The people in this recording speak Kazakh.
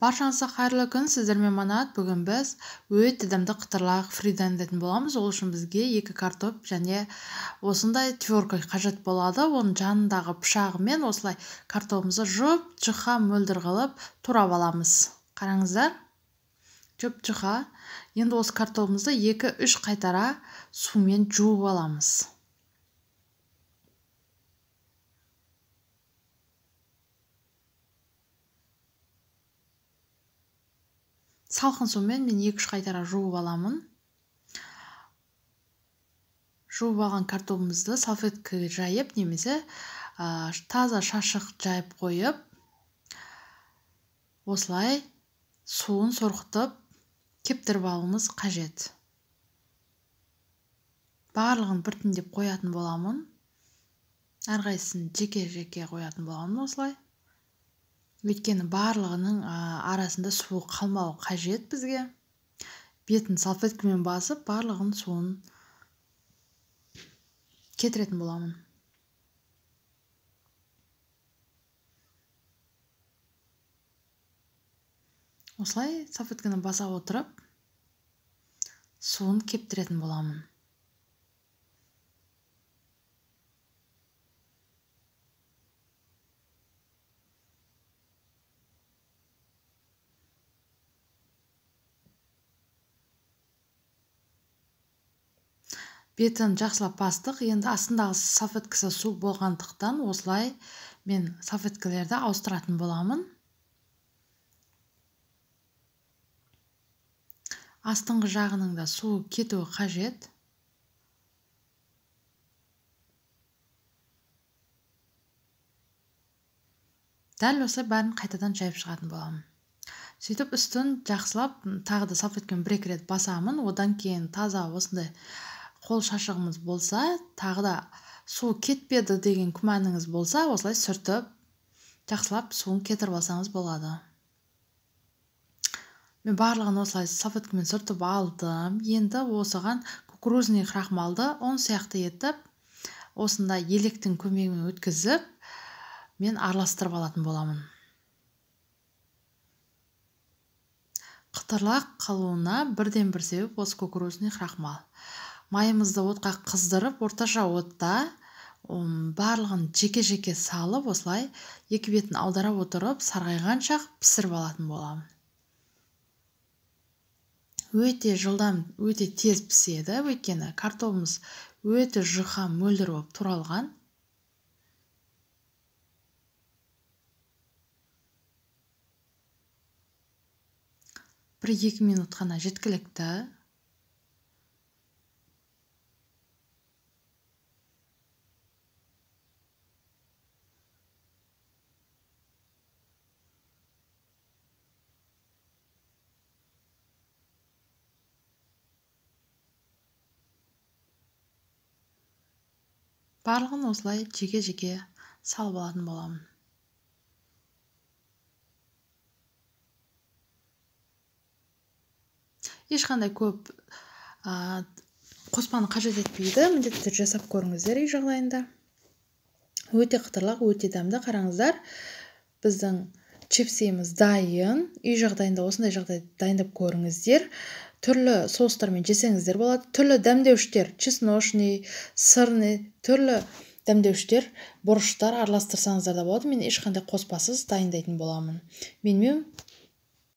Баршаңызға қайырлы күн, сіздермен Манат. Бүгін біз өте дәмді қытырлақ фри дайындайтын боламыз. Ол үшін бізге 2 картоп және осындай твердый қажет болады. Оның жанындағы пышағымен осылай картопымызды жұп-жұқа мөлдір қылып турап аламыз. Қараңыздар, жұп-жұқа. Енді осы картопымызды 2-3 қайтара сумен жуып аламыз. Салқын сумен мен 2-3 қайтара жуып аламын. Жуып алған картопымызды салфеткаға жайып, немесе таза шашық жайып қойып, осылай суын сорғытып кептіріп алуымыз қажет. Барлығын біртіндеп қоятын боламын. Әрқайсысын жеке-жеке қоятын боламын осылай. Өйткені барлығының арасында суы қалмауы қажет бізге. Бетін салфеткамен басып, барлығын суын кетіретін боламын. Осылай салфетканы баса отырып, суын кептіретін боламын. Бетін жақсылап бастық. Енді астындағы салфеткасы су болғандықтан осылай мен салфеткалерді ауыстыратын боламын. Астыңғы жағының да су кетуі қажет. Дәл осылай бәрін қайтадан жайып шығатын боламын. Сөйтіп үстін жақсылап тағы да салфеткамен 1-2 рет басамын. Одан кейін таза осындай қол шашығымыз болса, тағы да су кетпеді деген күмәніңіз болса, осылай сүртіп, жақсылап суын кетіріп алсаңыз болады. Мен барлығын осылай салфеткамен сүртіп алдым. Енді осыған кукурузный крахмалды он сияқты етіп, осында електің көмегімен өткізіп, мен араластырып алатын боламын. Қытырлақ қалуына бірден бір себеп осы кукурузный крахмал. Майымызды отқа қыздырып, орташа отта барлығын жеке-жеке салып, осылай екі бетін аудара отырып, сарғайғанша пісіріп алатын боламын. Өте жылдам, өте тез піседі, өйткені картопымыз өте жұқа мөлдір болып туралған. Бір 2 минут қана жеткілікті. Барлығын осылай жеке-жеке салып алатын боламын. Ешқандай көп қоспаны қажет етпейді. Міндетті түрде жасап көріңіздер үй жағдайында. Өте қытырлақ, өте дәмді. Қараңыздар, біздің чипсіміз дайын. Үй жағдайында осындай жағдай дайындап көріңіздер. Түрлі соустармен жесеңіздер болады. Түрлі дәмдеуіштер, чесночный, сырный, түрлі дәмдеуіштер, бұрыштар араластырсаңыздар да болады. Мен ешқандай қоспасыз дайындайтын боламын. Менімен